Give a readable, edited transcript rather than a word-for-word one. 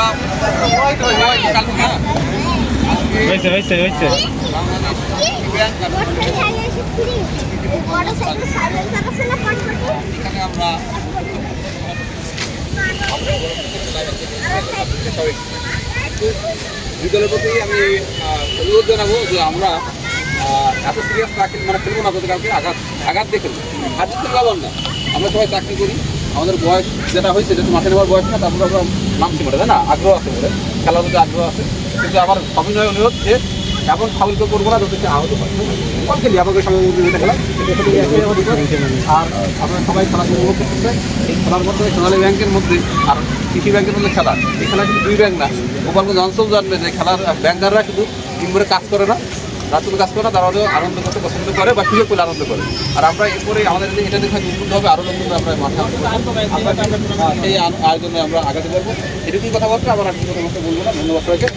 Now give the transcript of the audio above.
আমরা হয়েছে হয়েছে হয়েছে এখানে আমরা বিদ্যালয়ের প্রতি আমি অনুরোধ জানাবো যে আমরা এত সিরিয়াস মানে খেলবো না, কাউকে আঘাত দিয়ে খেলবো। হাত দিতে লাভ না, আমরা সবাই চাকরি করি, আমাদের বয়স যেটা হয়েছে যেটা মাঠে নেওয়ার বয়স না, তারপরে আমরা নামছি বলে, তাই না? আগ্রহ আছে বলে, খেলার মধ্যে আগ্রহ আছে, কিন্তু আমার সবিনয় অনুরোধ যে এমন ফাউলকে করবো না যাতে আহত হয়। বল খেলি আমাদের সঙ্গে খেলা, আর আমরা সবাই খেলাধুলো উপভোগ করতে। এই খেলার মধ্যে সোনালী ব্যাংকের মধ্যে আর কৃষি ব্যাংকের মধ্যে খেলা, এই খেলা কিন্তু দুই ব্যাংক না। গোপালগঞ্জ অঞ্চল জানবে যে খেলার ব্যাংকাররা শুধু টিম করে কাজ করে না, রাতুল কাজ করে না, তারা আনন্দ করতে পছন্দ করে বা সুযোগ পেলে আনন্দ করে। আর আমরা এরপরে আমাদের এটা দেখে উদ্বুদ্ধ হবে আরও নতুন আমরা মাঠে সেই আয়োজনে আমরা আগাতে পারবো। এটুকুই কথা বলতে আমার আর কিছু কথা বলবো না। ধন্যবাদ সবাইকে।